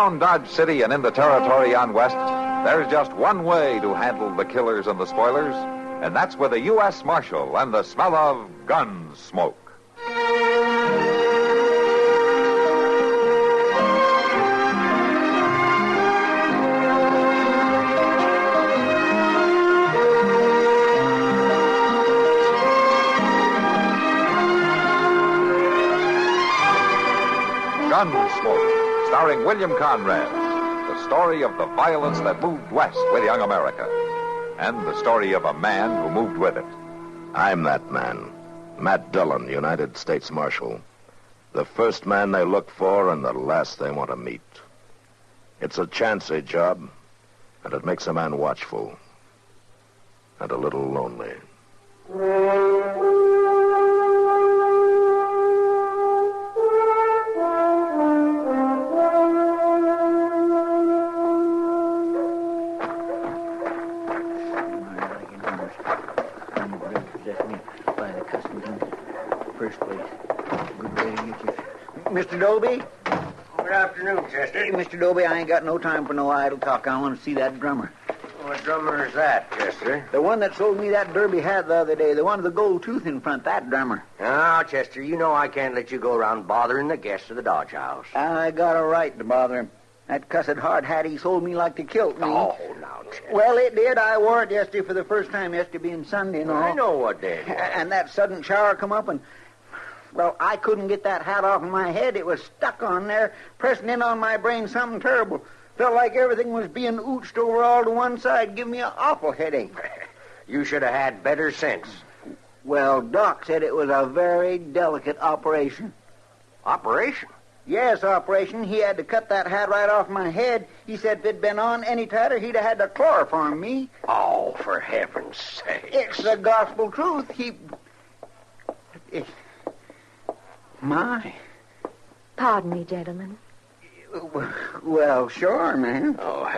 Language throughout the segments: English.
Around Dodge City and in the territory on West, there's just one way to handle the killers and the spoilers, and that's with a U.S. Marshal and the smell of gun smoke. Gunsmoke, starring William Conrad, the story of the violence that moved west with young America, and the story of a man who moved with it. I'm that man, Matt Dillon, United States Marshal. The first man they look for and the last they want to meet. It's a chancy job, and it makes a man watchful and a little lonely. Mr. Doby? Good afternoon, Chester. Hey, Mr. Doby, I ain't got no time for no idle talk. I want to see that drummer. What drummer is that, Chester? The one that sold me that derby hat the other day. The one with the gold tooth in front, that drummer. Ah, Chester, you know I can't let you go around bothering the guests of the Dodge House. I got a right to bother him. That cussed hard hat he sold me like to kilt me. Oh, now, Chester. Well, it did. I wore it yesterday for the first time, yesterday being Sunday and all. I know what did. And that sudden shower come up and... Well, I couldn't get that hat off of my head. It was stuck on there, pressing in on my brain something terrible. Felt like everything was being ooched over all to one side, giving me an awful headache. You should have had better sense. Well, Doc said it was a very delicate operation. Operation? Yes, operation. He had to cut that hat right off my head. He said if it'd been on any tighter, he'd have had to chloroform me. Oh, for heaven's sake. It's the gospel truth. My. Pardon me, gentlemen. Well, sure, ma'am. Oh,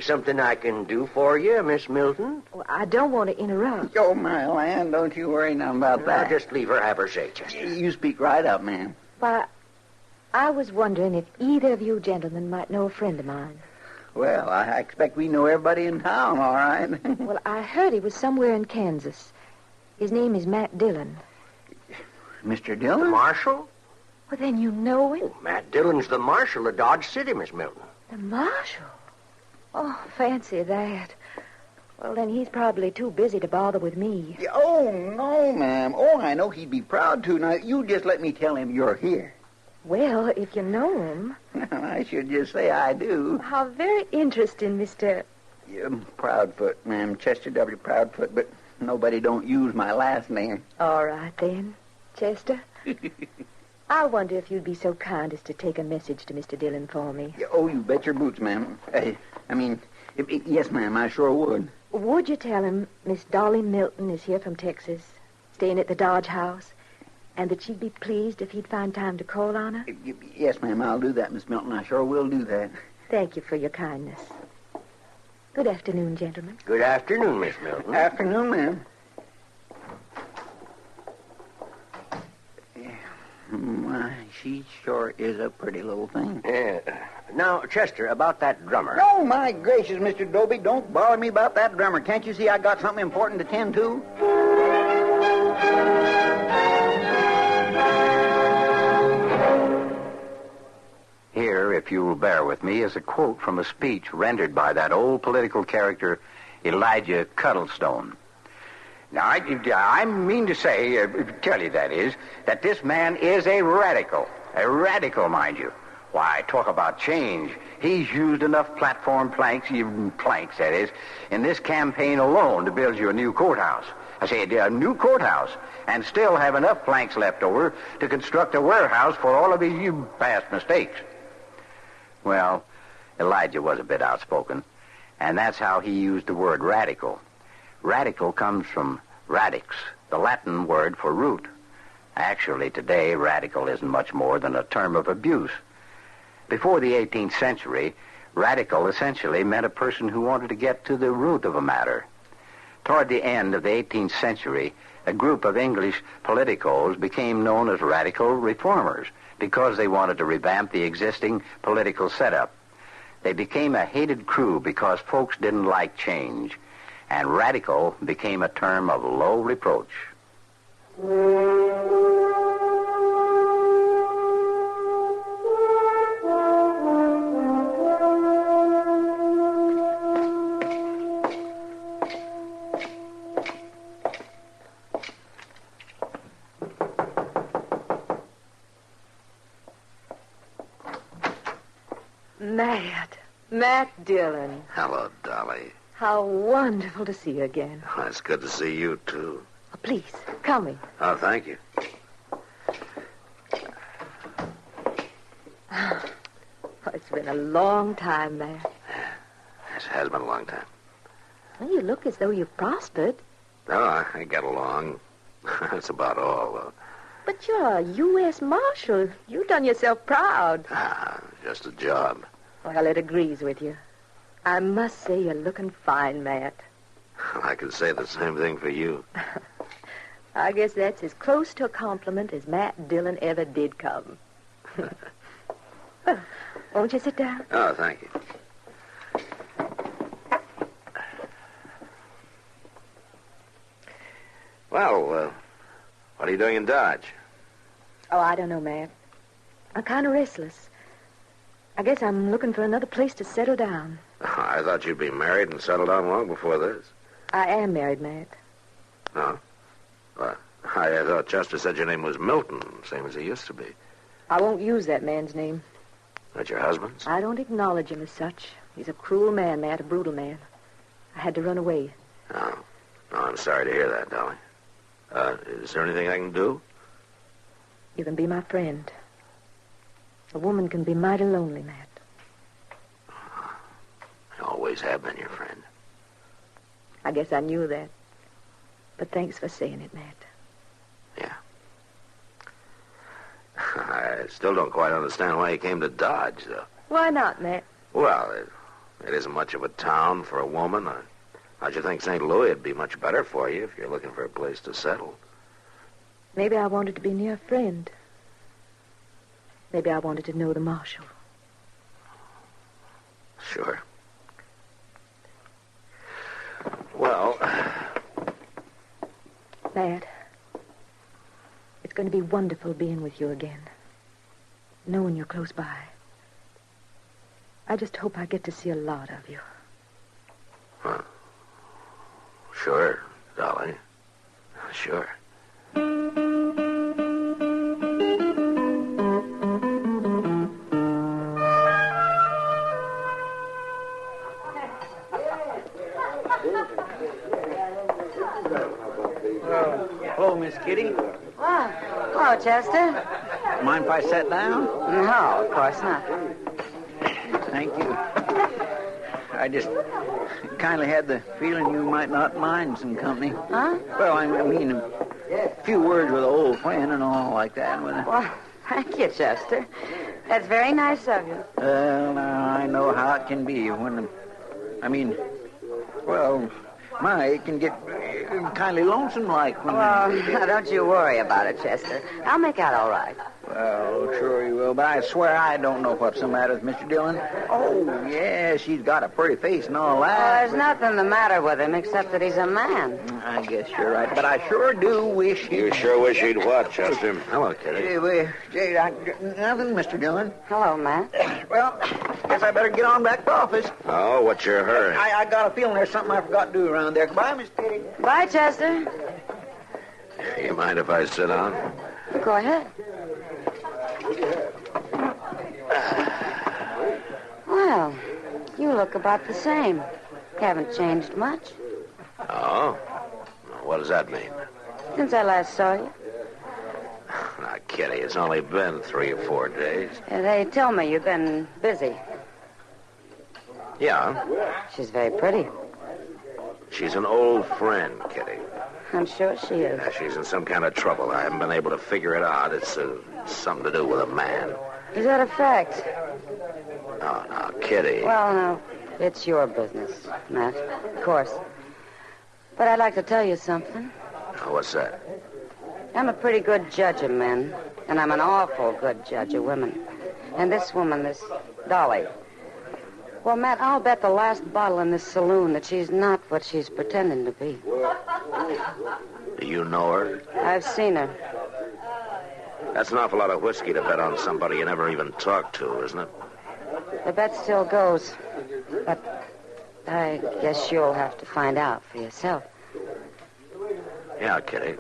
something I can do for you, Miss Milton? Well, I don't want to interrupt. Oh, my land, don't you worry none about that. Just leave her have her say, Chester. You speak right up, ma'am. Why, I was wondering if either of you gentlemen might know a friend of mine. Well, I expect we know everybody in town, all right. Well, I heard he was somewhere in Kansas. His name is Matt Dillon. Mr. Dillon? The marshal? Well, then you know him. Oh, Matt Dillon's the marshal of Dodge City, Miss Milton. The marshal? Oh, fancy that. Well, then he's probably too busy to bother with me. Oh, no, ma'am. Oh, I know he'd be proud to. Now, you just let me tell him you're here. Well, if you know him... I should just say I do. How very interesting, Mr... Proudfoot, ma'am. Chester W. Proudfoot, but nobody don't use my last name. All right, then. Chester? I wonder if you'd be so kind as to take a message to Mr. Dillon for me. Oh, you bet your boots, ma'am. Yes, ma'am, I sure would. Would you tell him Miss Dolly Milton is here from Texas, staying at the Dodge House, and that she'd be pleased if he'd find time to call on her? Yes, ma'am, I'll do that, Miss Milton. I sure will do that. Thank you for your kindness. Good afternoon, gentlemen. Good afternoon, Miss Milton. Afternoon, ma'am. My, she sure is a pretty little thing. Yeah. Now, Chester, about that drummer. Oh, my gracious, Mr. Doby, don't bother me about that drummer. Can't you see I got something important to tend to? Here, if you'll bear with me, is a quote from a speech rendered by that old political character, Elijah Cuddlestone. Now, I mean to say, tell you that is, that this man is a radical, mind you. Why, talk about change. He's used enough platform planks, that is, in this campaign alone to build you a new courthouse. I say a new courthouse, and still have enough planks left over to construct a warehouse for all of his past mistakes. Well, Elijah was a bit outspoken, and that's how he used the word radical. Radical comes from radix, the Latin word for root. Actually, today, radical isn't much more than a term of abuse. Before the 18th century, radical essentially meant a person who wanted to get to the root of a matter. Toward the end of the 18th century, a group of English politicos became known as radical reformers because they wanted to revamp the existing political setup. They became a hated crew because folks didn't like change, and radical became a term of low reproach. Matt Dillon. Hello, Dolly. How wonderful to see you again. Oh, it's good to see you, too. Oh, please, come in. Oh, thank you. Oh, it's been a long time, Matt. It has been a long time. Well, you look as though you've prospered. No, I get along. That's about all, though. But you're a U.S. Marshal. You've done yourself proud. Just a job. Well, it agrees with you. I must say you're looking fine, Matt. I can say the same thing for you. I guess that's as close to a compliment as Matt Dillon ever did come. Well, won't you sit down? Oh, thank you. Well, what are you doing in Dodge? Oh, I don't know, Matt. I'm kind of restless. I guess I'm looking for another place to settle down. I thought you'd be married and settled down long before this. I am married, Matt. No? Well, I thought Chester said your name was Milton, same as he used to be. I won't use that man's name. That's your husband's? I don't acknowledge him as such. He's a cruel man, Matt, a brutal man. I had to run away. Oh, I'm sorry to hear that, Dolly. Is there anything I can do? You can be my friend. A woman can be mighty lonely, Matt. I always have been your friend. I guess I knew that. But thanks for saying it, Matt. Yeah. I still don't quite understand why you came to Dodge, though. Why not, Matt? Well, it isn't much of a town for a woman. How'd you think St. Louis would be much better for you if you're looking for a place to settle? Maybe I wanted to be near a friend. Maybe I wanted to know the marshal. Sure. Well... Matt, it's going to be wonderful being with you again. Knowing you're close by. I just hope I get to see a lot of you. Huh. Sure, Dolly. Sure. Hello, Miss Kitty. Oh, hello, Chester. Mind if I sit down? No, of course not. Thank you. I just kindly had the feeling you might not mind some company. Huh? Well, I mean, a few words with an old friend and all like that. Well, thank you, Chester. That's very nice of you. Well, now, I know how it can be when... it can get kindly lonesome like when... Well, don't you worry about it, Chester. I'll make out all right. Well, sure you will, but I swear I don't know what's the matter with Mr. Dillon. Oh, yeah, she's got a pretty face and all that. Well, there's nothing the matter with him except that he's a man. I guess you're right, but I sure do wish he... You sure wish he'd what, Chester? Hello, Kitty. Nothing, Mr. Dillon. Hello, Matt. Well, guess I better get on back to office. Oh, what's your hurry? I got a feeling there's something I forgot to do around there. Goodbye, Miss Kitty. Bye, Chester. You mind if I sit down? Go ahead. Well, you look about the same. You haven't changed much. Oh? What does that mean? Since I last saw you. Now, Kitty, it's only been 3 or 4 days. They tell me you've been busy. Yeah. She's very pretty. She's an old friend, Kitty. I'm sure she is. She's in some kind of trouble. I haven't been able to figure it out. It's something to do with a man. Is that a fact? Oh, now, Kitty. Well, no, it's your business, Matt. Of course. But I'd like to tell you something. What's that? I'm a pretty good judge of men, and I'm an awful good judge of women. And this woman, this Dolly, Well, Matt, I'll bet the last bottle in this saloon that she's not what she's pretending to be. Do you know her? I've seen her. That's an awful lot of whiskey to bet on somebody you never even talked to, isn't it? The bet still goes. But I guess you'll have to find out for yourself. Yeah, Kitty.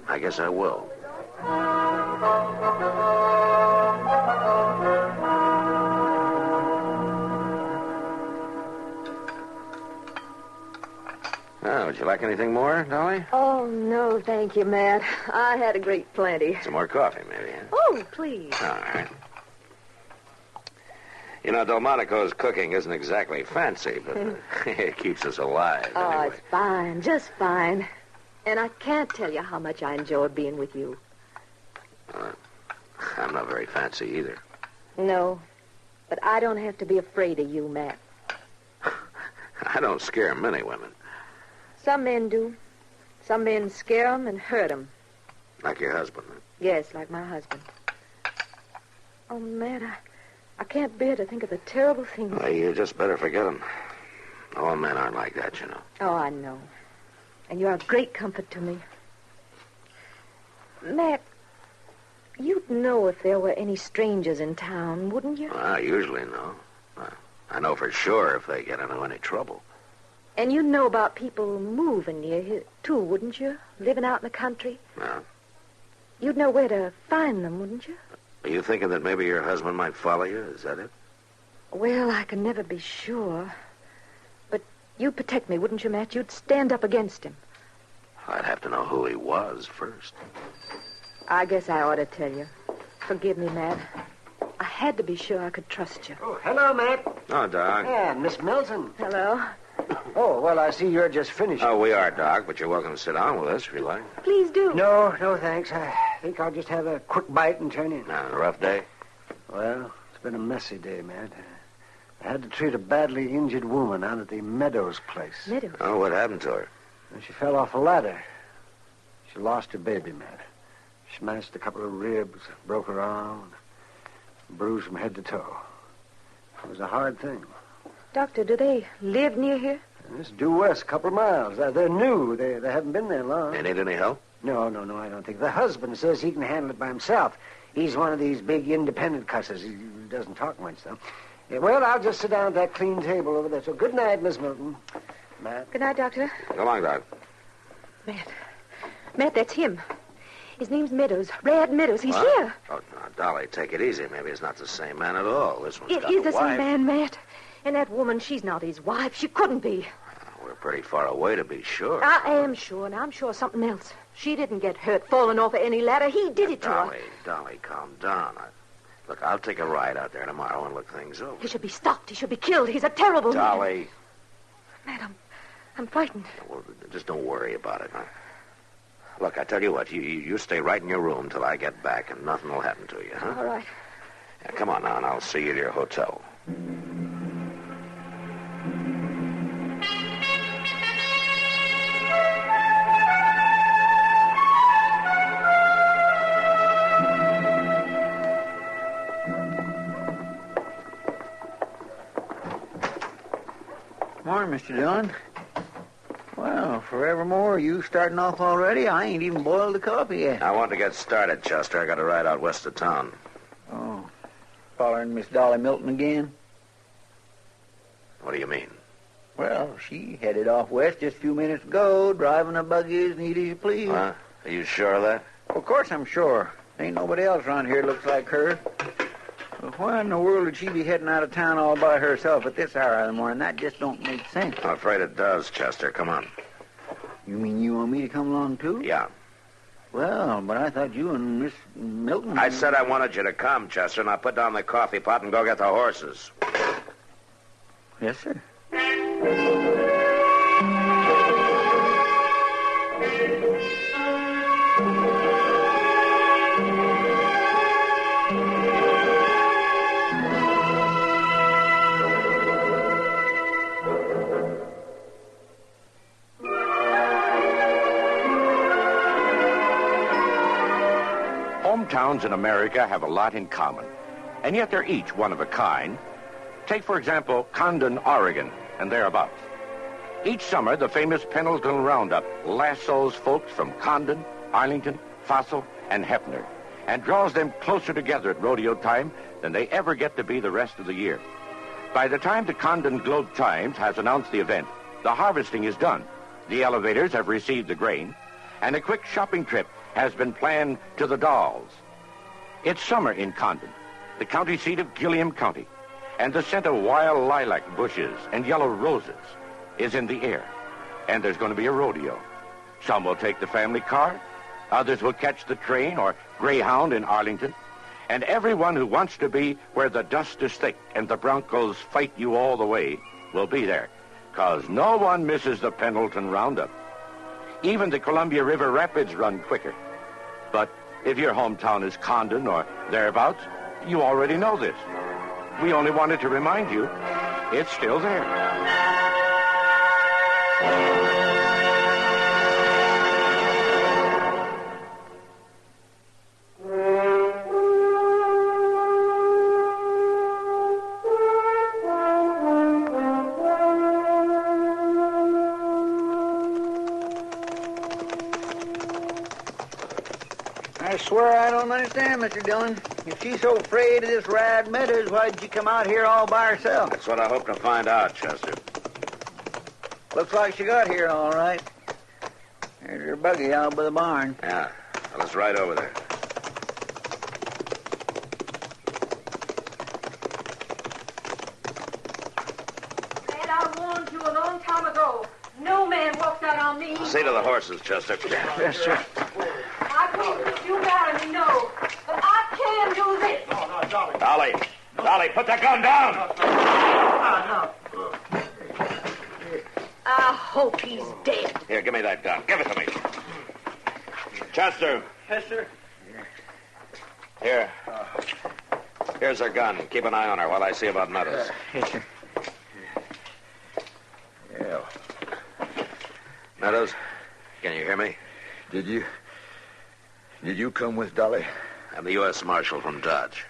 I guess I will. Oh, would you like anything more, Dolly? Oh, no, thank you, Matt. I had a great plenty. Some more coffee, maybe, huh? Oh, please. All right. You know, Delmonico's cooking isn't exactly fancy, but it keeps us alive. Oh, anyway. it's fine, just fine. And I can't tell you how much I enjoy being with you. I'm not very fancy either. No, but I don't have to be afraid of you, Matt. I don't scare many women. Some men do. Some men scare 'em and hurt 'em. Like your husband. Yes, like my husband. Oh, Matt, I can't bear to think of the terrible things. Well, you just better forget them. All men aren't like that, you know. Oh, I know. And you're a great comfort to me. Matt, you'd know if there were any strangers in town, wouldn't you? Well, I usually know. I know for sure if they get into any trouble. And you'd know about people moving near here, too, wouldn't you? Living out in the country. Yeah. You'd know where to find them, wouldn't you? Are you thinking that maybe your husband might follow you? Is that it? Well, I can never be sure. But you'd protect me, wouldn't you, Matt? You'd stand up against him. I'd have to know who he was first. I guess I ought to tell you. Forgive me, Matt. I had to be sure I could trust you. Oh, hello, Matt. Oh, Doc. Yeah, Miss Milton. Hello. Oh, well, I see you're just finished. Oh, we are, Doc, but you're welcome to sit down with us if you like. Please do. No, thanks. I think I'll just have a quick bite and turn in. A rough day? Well, it's been a messy day, Matt. I had to treat a badly injured woman out at the Meadows place. Meadows? Oh, what happened to her? And she fell off a ladder. She lost her baby, Matt. Smashed a couple of ribs, broke her arm, bruised from head to toe. It was a hard thing. Doctor, do they live near here? And this due west, a couple of miles. They're new. They haven't been there long. You need any help? No, I don't think. The husband says he can handle it by himself. He's one of these big independent cusses. He doesn't talk much, though. Yeah, well, I'll just sit down at that clean table over there. So good night, Miss Milton. Matt. Good night, Doctor. Go along, Doc. Matt, that's him. His name's Meadows. Rad Meadows. He's What? here. Oh, now, Dolly, take it easy. Maybe it's not the same man at all. This one's It got is a the wife. same man, Matt. And that woman, she's not his wife. She couldn't be. We're pretty far away to be sure. I am sure, and I'm sure something else. She didn't get hurt falling off of any ladder. He did it to her. Dolly, calm down. Look, I'll take a ride out there tomorrow and look things over. He should be stopped. He should be killed. He's a terrible man. Dolly. Matt, I'm frightened. Well, just don't worry about it. Huh? Look, I tell you what, you stay right in your room till I get back, and nothing will happen to you, huh? All right. Yeah, come on now, and I'll see you at your hotel. Morning, Mr. Dillon. Well, forevermore, you starting off already? I ain't even boiled the coffee yet. I want to get started, Chester. I got to ride out west of town. Oh, following Miss Dolly Milton again? What do you mean? Well, she headed off west just a few minutes ago, driving a buggy as neat as you please. Huh? Are you sure of that? Of course I'm sure. Ain't nobody else around here looks like her. Well, why in the world would she be heading out of town all by herself at this hour of the morning? That just don't make sense. I'm afraid it does, Chester. Come on. You mean you want me to come along, too? Yeah. Well, but I thought you and Miss Milton... I said I wanted you to come, Chester. Now put down the coffee pot and go get the horses. Yes, sir. Hometowns in America have a lot in common, and yet they're each one of a kind. Take, for example, Condon, Oregon, and thereabouts. Each summer, the famous Pendleton Roundup lassos folks from Condon, Arlington, Fossil, and Hefner, and draws them closer together at rodeo time than they ever get to be the rest of the year. By the time the Condon Globe-Times has announced the event, the harvesting is done, the elevators have received the grain, and a quick shopping trip has been planned to the Dalles. It's summer in Condon, the county seat of Gilliam County, and the scent of wild lilac bushes and yellow roses is in the air. And there's going to be a rodeo. Some will take the family car, others will catch the train or Greyhound in Arlington, and everyone who wants to be where the dust is thick and the Broncos fight you all the way will be there, 'cause no one misses the Pendleton Roundup. Even the Columbia River Rapids run quicker. But if your hometown is Condon or thereabouts, you already know this. We only wanted to remind you, it's still there. I swear I don't understand, Mr. Dillon. If she's so afraid of this Rad Meadows, why'd she come out here all by herself? That's what I hope to find out, Chester. Looks like she got here all right. There's her buggy out by the barn. Yeah. Well, let's ride over there. Red, I warned you a long time ago. No man walks out on me. See to the horses, Chester. Yes, sir. I couldn't let you marry me, no. But I can do this. Dolly. Dolly, put that gun down. I hope he's dead. Here, give me that gun. Give it to me. Chester. Yes, sir. Here. Here's her gun. Keep an eye on her while I see about Meadows. Yes, sir. Yeah. Meadows, can you hear me? Did you come with Dolly? I'm the U.S. Marshal from Dodge.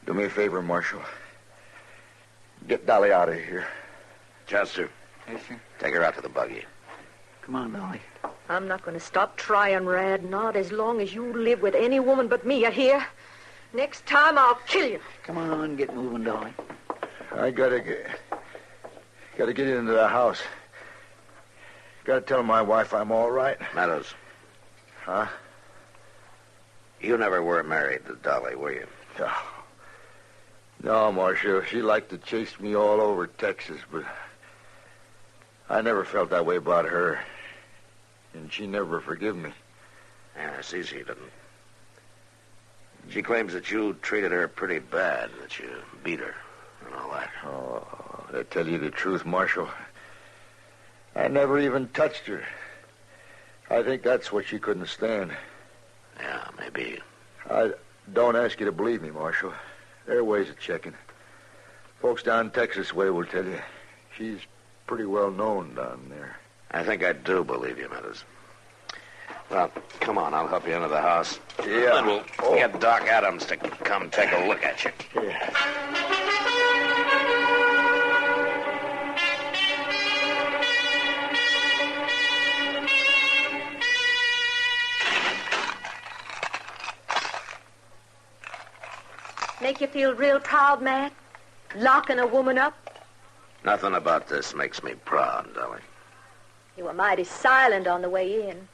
Do me a favor, Marshal. Get Dolly out of here. Chester. Yes, sir. Take her out to the buggy. Come on, Dolly. I'm not going to stop trying, Rad. Not as long as you live with any woman but me, you hear? Next time I'll kill you. Come on, get moving, Dolly. I gotta get into the house. Gotta tell my wife I'm all right. Meadows. Huh? You never were married to Dolly, were you? No, Marshal. She liked to chase me all over Texas, but I never felt that way about her. And she never forgive me. Yeah, I see she didn't. She claims that you treated her pretty bad, that you beat her and all that. Oh, to tell you the truth, Marshal, I never even touched her. I think that's what she couldn't stand. Yeah, maybe. I don't ask you to believe me, Marshal. There are ways of checking. Folks down Texas way will tell you. She's pretty well known down there. I think I do believe you, Meadows. Well, come on, I'll help you into the house. Yeah. Then we'll get Doc Adams to come take a look at you. Yeah. Make you feel real proud, Matt? Locking a woman up? Nothing about this makes me proud, Dolly. You were mighty silent on the way in.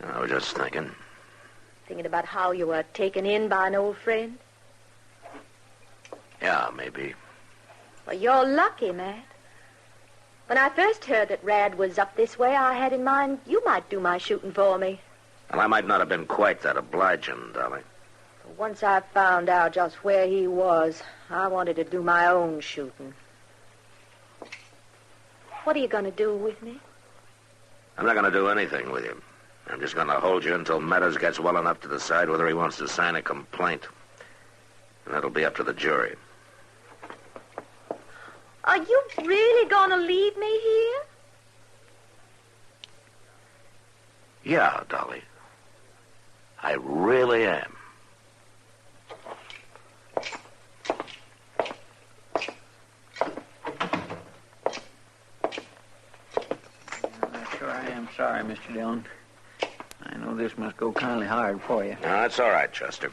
I was just thinking. Thinking about how you were taken in by an old friend? Yeah, maybe. Well, you're lucky, Matt. When I first heard that Rad was up this way, I had in mind you might do my shooting for me. Well, I might not have been quite that obliging, Dolly. But once I found out just where he was, I wanted to do my own shooting. What are you going to do with me? I'm not going to do anything with you. I'm just going to hold you until Meadows gets well enough to decide whether he wants to sign a complaint. And that'll be up to the jury. Are you really going to leave me here? Yeah, Dolly. I really am. I'm sorry, Mr. Dillon. I know this must go kindly hard for you. No, that's all right, Chester.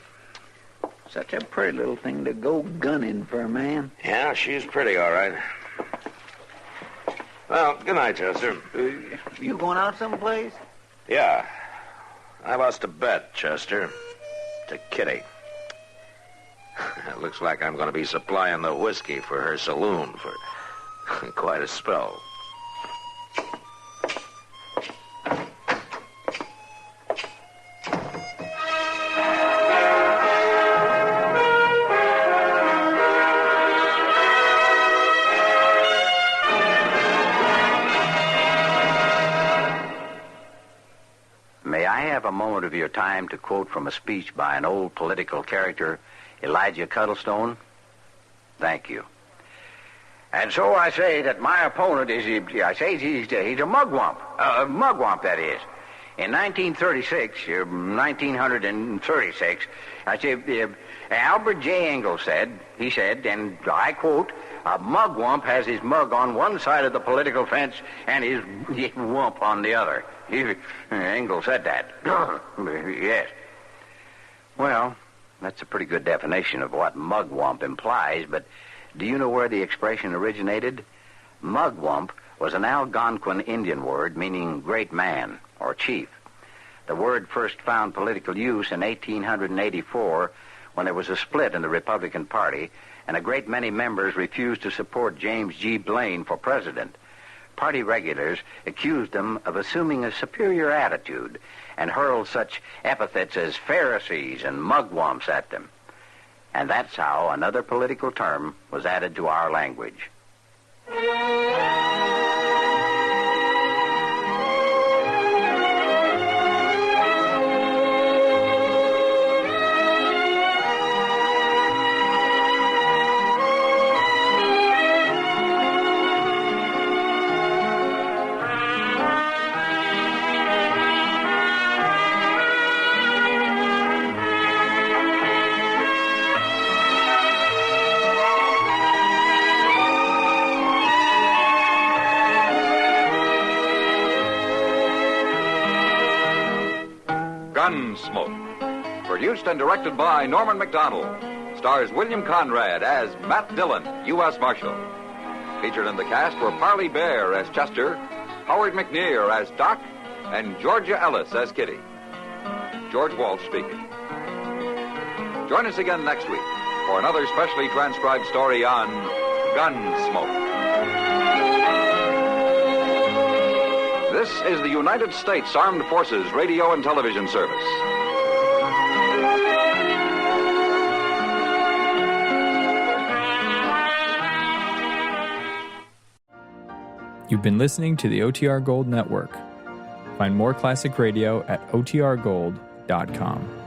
Such a pretty little thing to go gunning for a man. Yeah, she's pretty, all right. Well, good night, Chester. You going out someplace? Yeah. I lost a bet, Chester. To Kitty. It looks like I'm going to be supplying the whiskey for her saloon for quite a spell. May I have a moment of your time to quote from a speech by an old political character, Elijah Cuddlestone? Thank you. And so I say that my opponent is, he's a mugwump. Mugwump, that is. In 1936, I say, Albert J. Ingalls said, and I quote, a mugwump has his mug on one side of the political fence and his wump on the other. Ingalls said that. Yes. Well, that's a pretty good definition of what mugwump implies, but do you know where the expression originated? Mugwump was an Algonquin Indian word meaning great man or chief. The word first found political use in 1884 when there was a split in the Republican Party and a great many members refused to support James G. Blaine for president. Party regulars accused them of assuming a superior attitude and hurled such epithets as Pharisees and mugwumps at them. And that's how another political term was added to our language. Gunsmoke. Produced and directed by Norman McDonald. Stars William Conrad as Matt Dillon, U.S. Marshal. Featured in the cast were Parley Bear as Chester, Howard McNear as Doc, and Georgia Ellis as Kitty. George Walsh speaking. Join us again next week for another specially transcribed story on Gunsmoke. This is the United States Armed Forces Radio and Television Service. You've been listening to the OTR Gold Network. Find more classic radio at otrgold.com.